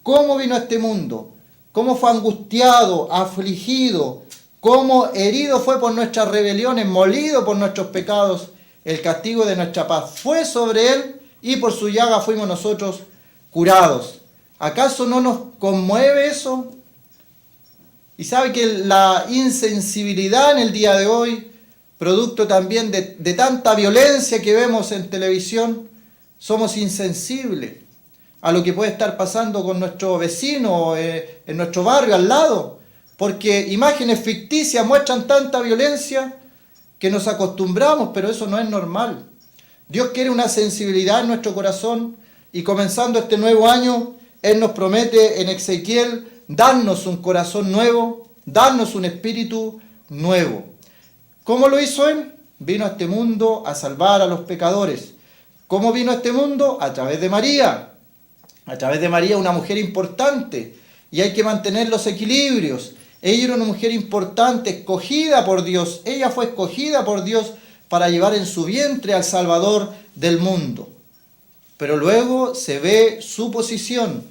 cómo vino a este mundo, cómo fue angustiado, afligido, cómo herido fue por nuestras rebeliones, molido por nuestros pecados. El castigo de nuestra paz fue sobre él y por su llaga fuimos nosotros curados. ¿Acaso no nos conmueve eso? Y sabe que la insensibilidad en el día de hoy, producto también de tanta violencia que vemos en televisión, somos insensibles a lo que puede estar pasando con nuestro vecino, en nuestro barrio al lado, porque imágenes ficticias muestran tanta violencia que nos acostumbramos, pero eso no es normal. Dios quiere una sensibilidad en nuestro corazón y comenzando este nuevo año, Él nos promete en Ezequiel darnos un corazón nuevo, darnos un espíritu nuevo. ¿Cómo lo hizo Él? Vino a este mundo a salvar a los pecadores. ¿Cómo vino a este mundo? A través de María. A través de María, una mujer importante. Y hay que mantener los equilibrios. Ella era una mujer importante, escogida por Dios. Ella fue escogida por Dios para llevar en su vientre al Salvador del mundo. Pero luego se ve su posición.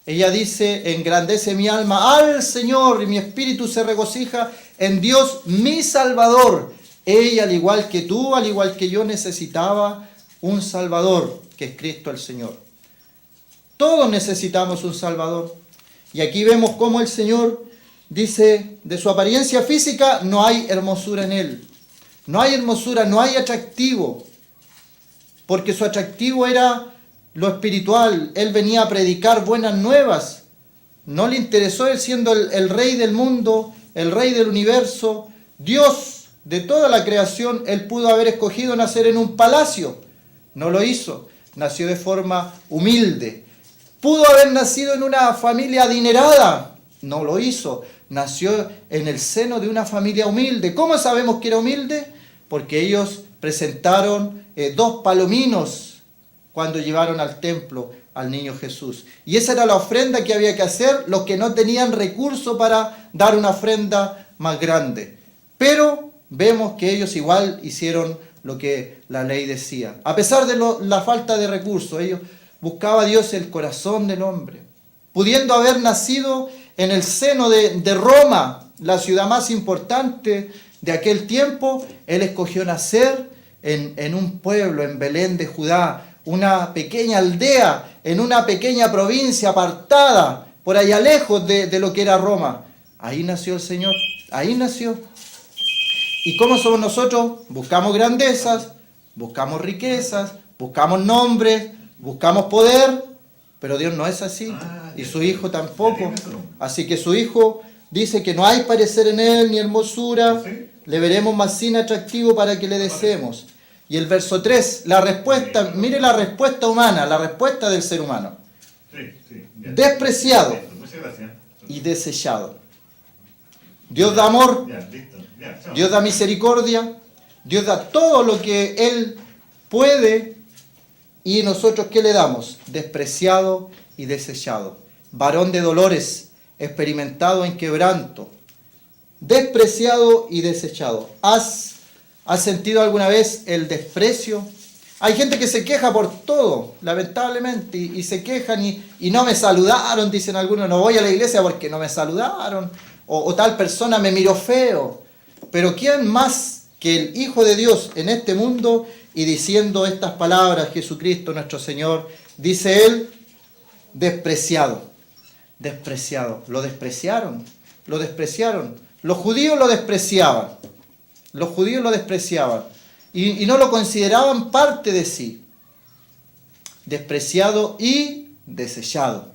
Ella dice, engrandece mi alma al Señor y mi espíritu se regocija en Dios mi Salvador. Ella, al igual que tú, al igual que yo, necesitaba un Salvador, que es Cristo el Señor. Todos necesitamos un Salvador. Y aquí vemos cómo el Señor dice, de su apariencia física no hay hermosura en Él. No hay hermosura, no hay atractivo. Porque su atractivo era lo espiritual. Él venía a predicar buenas nuevas. No le interesó él siendo el rey del mundo, el rey del universo, Dios de toda la creación. Él pudo haber escogido nacer en un palacio. No lo hizo. Nació de forma humilde. Pudo haber nacido en una familia adinerada. No lo hizo. Nació en el seno de una familia humilde. ¿Cómo sabemos que era humilde? Porque ellos presentaron 2 palominos cuando llevaron al templo al niño Jesús. Y esa era la ofrenda que había que hacer los que no tenían recurso para dar una ofrenda más grande. Pero vemos que ellos igual hicieron lo que la ley decía. A pesar de la falta de recursos, ellos buscaban a Dios el corazón del hombre. Pudiendo haber nacido en el seno de Roma, la ciudad más importante de aquel tiempo, él escogió nacer en un pueblo, en Belén de Judá, una pequeña aldea, en una pequeña provincia apartada, por allá lejos de lo que era Roma. Ahí nació el Señor, ahí nació. ¿Y cómo somos nosotros? Buscamos grandezas, buscamos riquezas, buscamos nombres, buscamos poder, pero Dios no es así, y su Hijo tampoco. Así que su Hijo dice que no hay parecer en Él ni hermosura, le veremos más sin atractivo para que le deseemos. Y el verso 3, la respuesta, mire la respuesta humana, la respuesta del ser humano. Despreciado y desechado. Dios da amor, Dios da misericordia, Dios da todo lo que Él puede, y nosotros ¿qué le damos? Despreciado y desechado. Varón de dolores, experimentado en quebranto, despreciado y desechado. ¿Has sentido alguna vez el desprecio? Hay gente que se queja por todo, lamentablemente, y se quejan y no me saludaron, dicen algunos, no voy a la iglesia porque no me saludaron, o tal persona me miró feo. Pero ¿quién más que el Hijo de Dios en este mundo? Y diciendo estas palabras, Jesucristo nuestro Señor, dice Él, despreciado, despreciado. Lo despreciaron, lo despreciaron. Los judíos lo despreciaban, los judíos lo despreciaban y no lo consideraban parte de sí. Despreciado y desechado.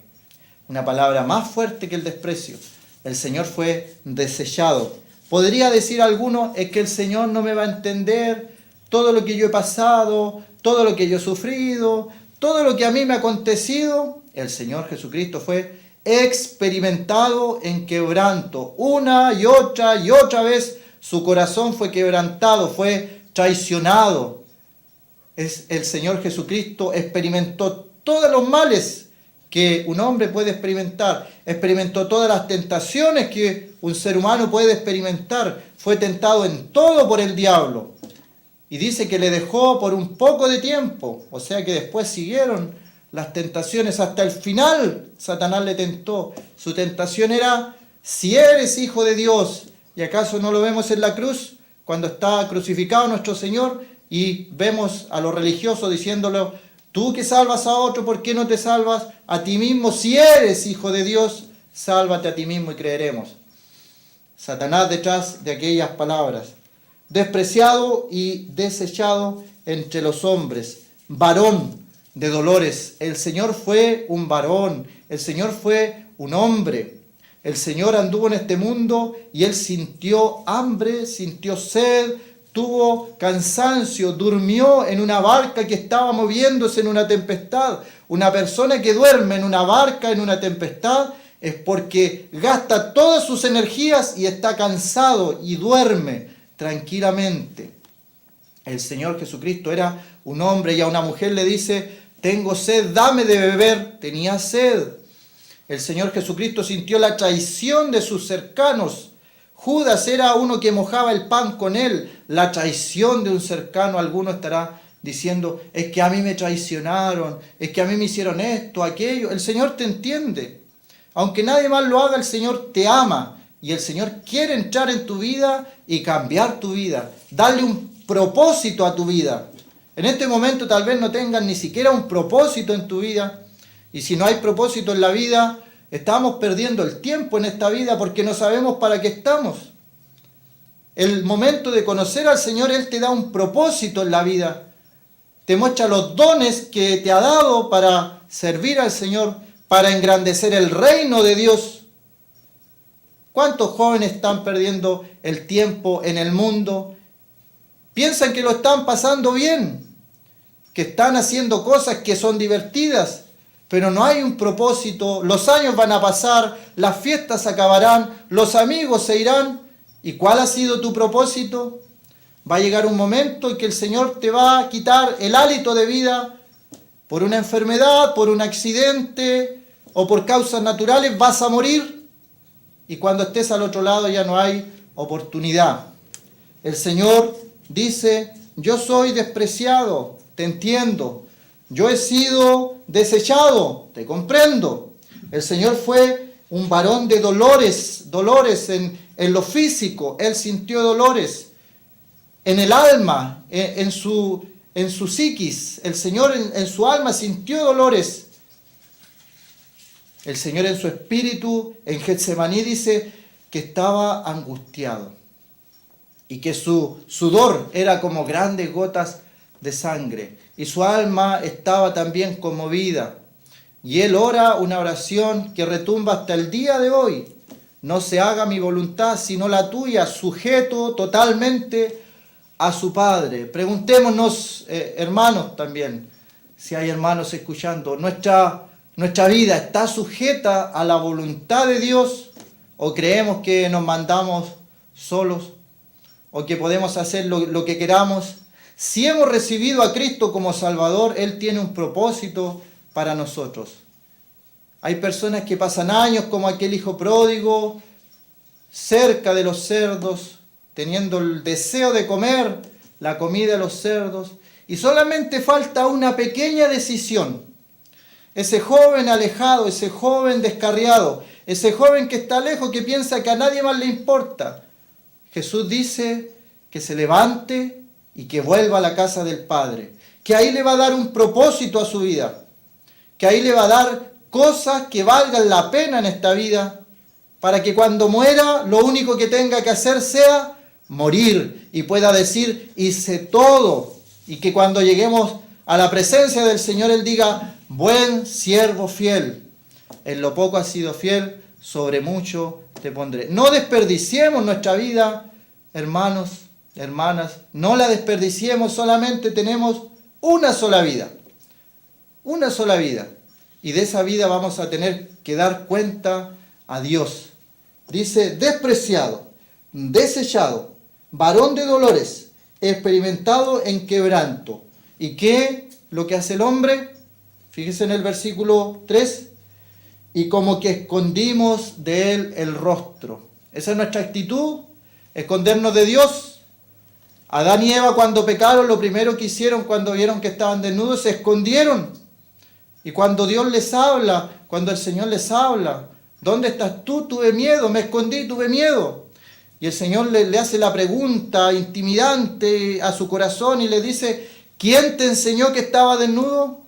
Una palabra más fuerte que el desprecio. El Señor fue desechado. Podría decir alguno, es que el Señor no me va a entender todo lo que yo he pasado, todo lo que yo he sufrido, todo lo que a mí me ha acontecido. El Señor Jesucristo fue experimentado en quebranto. Una y otra vez su corazón fue quebrantado, fue traicionado. El Señor Jesucristo experimentó todos los males que un hombre puede experimentar. Experimentó todas las tentaciones que un ser humano puede experimentar. Fue tentado en todo por el diablo. Y dice que le dejó por un poco de tiempo. O sea que después siguieron las tentaciones hasta el final. Satanás le tentó. Su tentación era, si eres hijo de Dios. ¿Y acaso no lo vemos en la cruz? Cuando está crucificado nuestro Señor y vemos a los religiosos diciéndole, tú que salvas a otro, ¿por qué no te salvas a ti mismo? Si eres hijo de Dios, sálvate a ti mismo y creeremos. Satanás detrás de aquellas palabras. Despreciado y desechado entre los hombres. Varón de dolores. El Señor fue un varón. El Señor fue un hombre. El Señor anduvo en este mundo y Él sintió hambre, sintió sed, tuvo cansancio, durmió en una barca que estaba moviéndose en una tempestad. Una persona que duerme en una barca en una tempestad es porque gasta todas sus energías y está cansado y duerme tranquilamente. El Señor Jesucristo era un hombre y a una mujer le dice, tengo sed, dame de beber. Tenía sed. El Señor Jesucristo sintió la traición de sus cercanos. Judas era uno que mojaba el pan con él. La traición de un cercano, alguno estará diciendo, es que a mí me traicionaron, es que a mí me hicieron esto, aquello. El Señor te entiende. Aunque nadie más lo haga, el Señor te ama. Y el Señor quiere entrar en tu vida y cambiar tu vida. Darle un propósito a tu vida. En este momento tal vez no tengas ni siquiera un propósito en tu vida. Y si no hay propósito en la vida, estamos perdiendo el tiempo en esta vida porque no sabemos para qué estamos. El momento de conocer al Señor, Él te da un propósito en la vida. Te muestra los dones que te ha dado para servir al Señor, para engrandecer el reino de Dios. ¿Cuántos jóvenes están perdiendo el tiempo en el mundo? Piensan que lo están pasando bien, que están haciendo cosas que son divertidas, pero no hay un propósito. Los años van a pasar, las fiestas acabarán, los amigos se irán. ¿Y cuál ha sido tu propósito? Va a llegar un momento en que el Señor te va a quitar el hálito de vida por una enfermedad, por un accidente o por causas naturales. Vas a morir y cuando estés al otro lado ya no hay oportunidad. el Señor dice: yo soy despreciado, te entiendo. Yo he sido desechado, te comprendo. El Señor fue un varón de dolores en lo físico. Él sintió dolores en el alma, en su psiquis. El Señor en su alma sintió dolores. El Señor en su espíritu, en Getsemaní, dice que estaba angustiado y que su sudor era como grandes gotas de sangre y su alma estaba también conmovida. Y él ora una oración que retumba hasta el día de hoy: no se haga mi voluntad sino la tuya, sujeto totalmente a su Padre. Preguntémonos, hermanos, también, si hay hermanos escuchando, ¿nuestra vida está sujeta a la voluntad de Dios, o creemos que nos mandamos solos, o que podemos hacer lo que queramos? Si hemos recibido a Cristo como Salvador, Él tiene un propósito para nosotros. Hay personas que pasan años como aquel hijo pródigo, cerca de los cerdos, teniendo el deseo de comer la comida de los cerdos, y solamente falta una pequeña decisión. Ese joven alejado, ese joven descarriado, ese joven que está lejos, que piensa que a nadie más le importa. Jesús dice que se levante y que vuelva a la casa del Padre, que ahí le va a dar un propósito a su vida, que ahí le va a dar cosas que valgan la pena en esta vida, para que cuando muera lo único que tenga que hacer sea morir y pueda decir: hice todo, y que cuando lleguemos a la presencia del Señor Él diga: buen siervo fiel, en lo poco has sido fiel, sobre mucho te pondré. No desperdiciemos nuestra vida, hermanos, hermanas, no la desperdiciemos. Solamente tenemos una sola vida, y de esa vida vamos a tener que dar cuenta a Dios. Dice: despreciado, desechado, varón de dolores, experimentado en quebranto. ¿Y qué lo que hace el hombre? Fíjense en el versículo 3: y como que escondimos de él el rostro. Esa es nuestra actitud, escondernos de Dios. Adán y Eva, cuando pecaron, lo primero que hicieron cuando vieron que estaban desnudos, se escondieron. Y cuando Dios les habla, cuando el Señor les habla: ¿dónde estás tú? Tuve miedo, me escondí, tuve miedo. Y el Señor le hace la pregunta intimidante a su corazón y le dice: ¿quién te enseñó que estaba desnudo?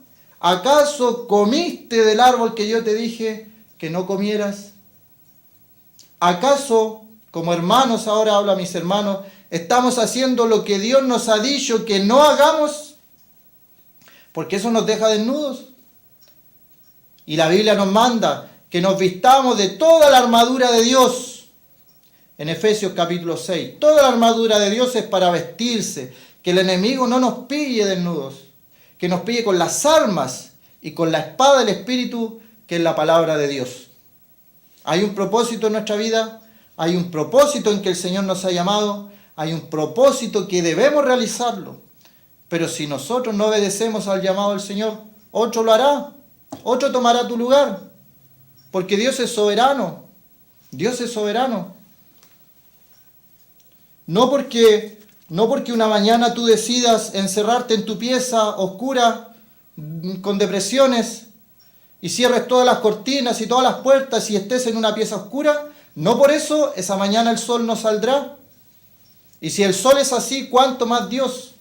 ¿Acaso comiste del árbol que yo te dije que no comieras? ¿Acaso, como hermanos, ahora hablo a mis hermanos, estamos haciendo lo que Dios nos ha dicho que no hagamos? Porque eso nos deja desnudos. Y la Biblia nos manda que nos vistamos de toda la armadura de Dios. En Efesios capítulo 6, toda la armadura de Dios es para vestirse, que el enemigo no nos pille desnudos, que nos pille con las armas y con la espada del Espíritu, que es la palabra de Dios. Hay un propósito en nuestra vida, hay un propósito en que el Señor nos ha llamado, hay un propósito que debemos realizarlo. Pero si nosotros no obedecemos al llamado del Señor, otro lo hará, otro tomará tu lugar, porque Dios es soberano. Dios es soberano. No porque una mañana tú decidas encerrarte en tu pieza oscura con depresiones y cierres todas las cortinas y todas las puertas y estés en una pieza oscura, no por eso esa mañana el sol no saldrá. Y si el sol es así, ¿cuánto más Dios?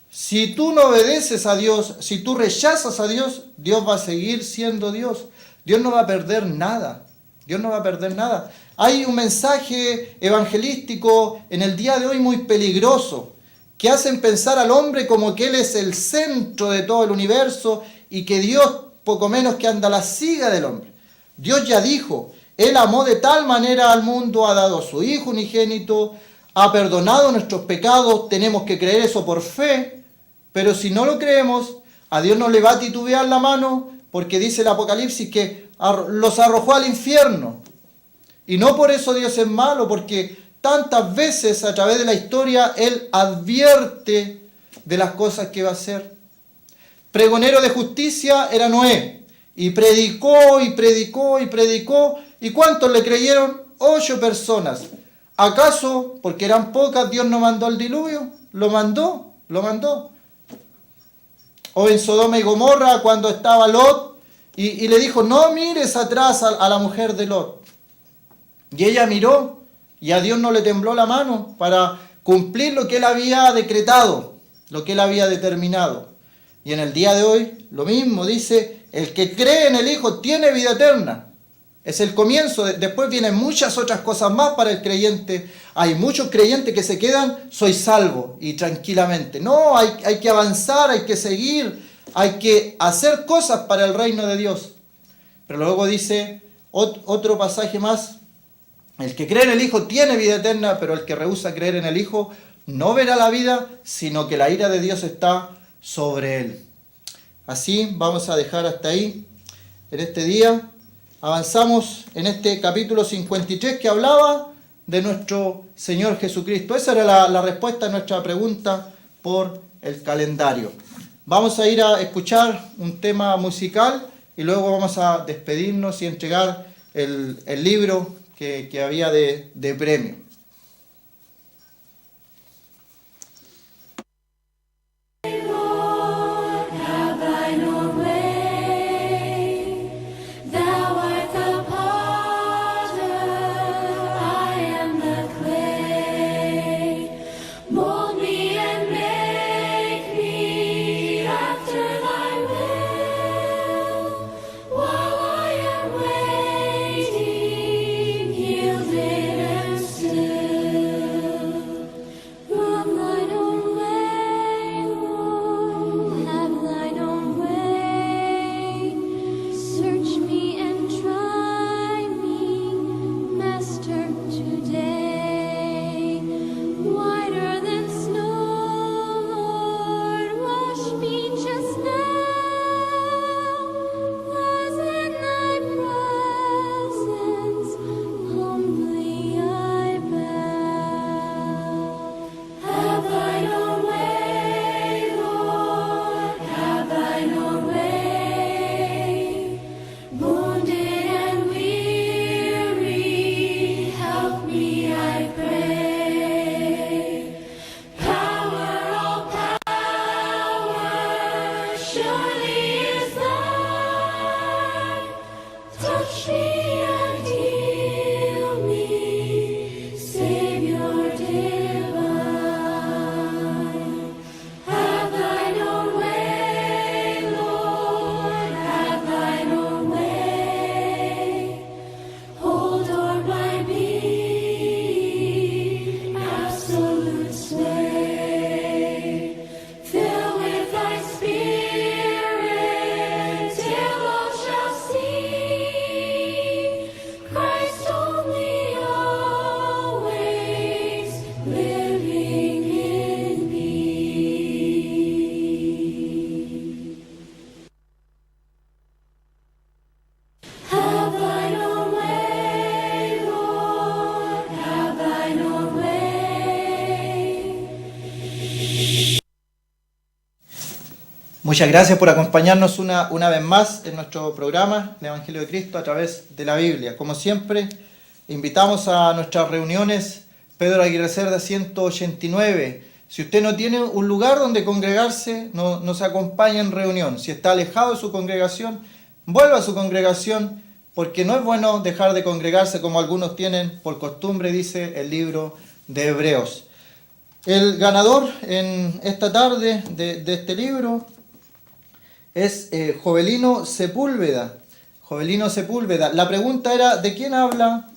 Si tú no obedeces a Dios, si tú rechazas a Dios, Dios va a seguir siendo Dios. Dios no va a perder nada. Dios no va a perder nada. Hay un mensaje evangelístico en el día de hoy muy peligroso, que hacen pensar al hombre como que él es el centro de todo el universo y que Dios poco menos que anda a la siga del hombre. Dios ya dijo: Él amó de tal manera al mundo, ha dado a su Hijo unigénito, ha perdonado nuestros pecados. Tenemos que creer eso por fe, pero si no lo creemos, a Dios no le va a titubear la mano, porque dice el Apocalipsis que los arrojó al infierno. Y no por eso Dios es malo, porque tantas veces a través de la historia Él advierte de las cosas que va a hacer. Pregonero de justicia era Noé, y predicó, y predicó, y predicó. ¿Y cuántos le creyeron? 8 personas. ¿Acaso porque eran pocas Dios no mandó el diluvio? Lo mandó. O en Sodoma y Gomorra cuando estaba Lot y le dijo, no mires atrás a la mujer de Lot. Y ella miró y a Dios no le tembló la mano para cumplir lo que Él había decretado, lo que Él había determinado. Y en el día de hoy lo mismo, dice, el que cree en el Hijo tiene vida eterna. Es el comienzo, después vienen muchas otras cosas más para el creyente. Hay muchos creyentes que se quedan, soy salvo y tranquilamente. No, hay que avanzar, hay que seguir, hay que hacer cosas para el reino de Dios. Pero luego dice otro pasaje más, el que cree en el Hijo tiene vida eterna, pero el que rehúsa creer en el Hijo no verá la vida, sino que la ira de Dios está sobre él. Así vamos a dejar hasta ahí en este día. Avanzamos en este capítulo 53 que hablaba de nuestro Señor Jesucristo. Esa era la respuesta a nuestra pregunta por el calendario. Vamos a ir a escuchar un tema musical y luego vamos a despedirnos y entregar el libro que había de premio. Muchas gracias por acompañarnos una vez más en nuestro programa, el Evangelio de Cristo a través de la Biblia. Como siempre, invitamos a nuestras reuniones Pedro Aguirre Cerda 189. Si usted no tiene un lugar donde congregarse, no se acompaña en reunión. Si está alejado de su congregación, vuelva a su congregación, porque no es bueno dejar de congregarse como algunos tienen por costumbre, dice el libro de Hebreos. El ganador en esta tarde de este libro es Jovelino Sepúlveda. Jovelino Sepúlveda. La pregunta era, ¿de quién habla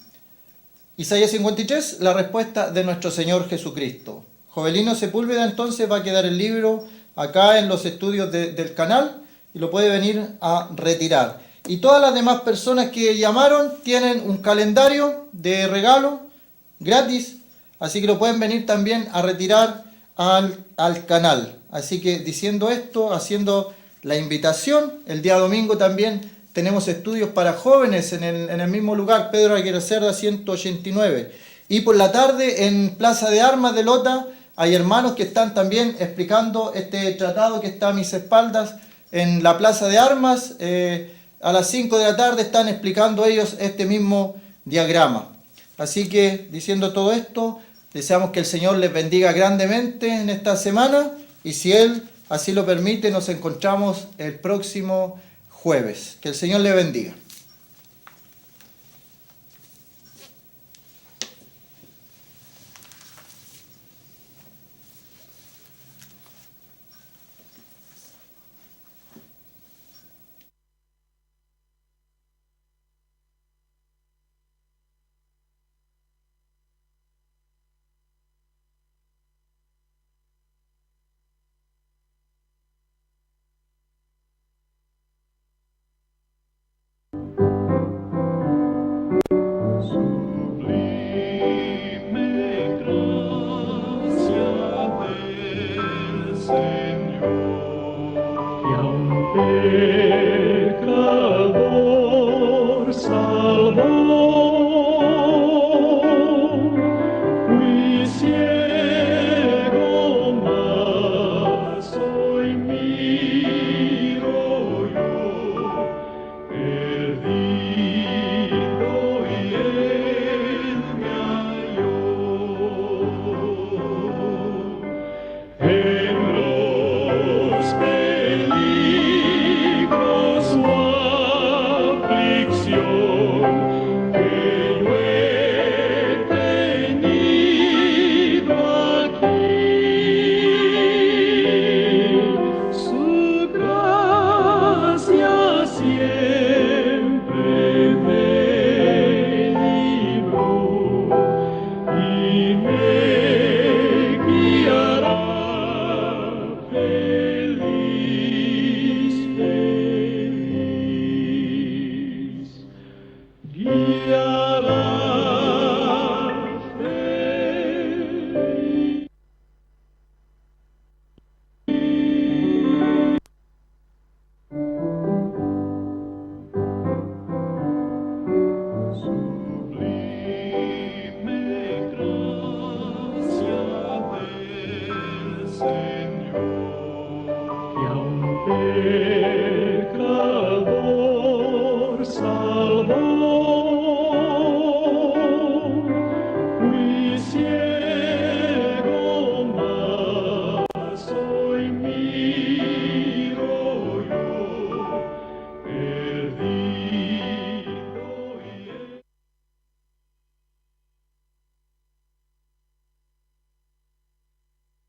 Isaías 53? La respuesta, de nuestro Señor Jesucristo. Jovelino Sepúlveda entonces va a quedar el libro acá en los estudios del canal y lo puede venir a retirar. Y todas las demás personas que llamaron tienen un calendario de regalo gratis, así que lo pueden venir también a retirar al canal. Así que diciendo esto, haciendo la invitación, el día domingo también tenemos estudios para jóvenes en el mismo lugar, Pedro Aguirre Cerda 189. Y por la tarde en Plaza de Armas de Lota hay hermanos que están también explicando este tratado que está a mis espaldas en la Plaza de Armas. A las 5 de la tarde están explicando ellos este mismo diagrama. Así que, diciendo todo esto, deseamos que el Señor les bendiga grandemente en esta semana y si Él así lo permite, nos encontramos el próximo jueves. Que el Señor les bendiga. Pecador salvó, fui ciego, mas hoy miro yo, perdido y él me halló. En los peligros su aflicción que yo he tenido aquí, su gracia siempre me libró y me guiará. Feliz, feliz, guiará feliz. Sublime gracia del Señor, que aunque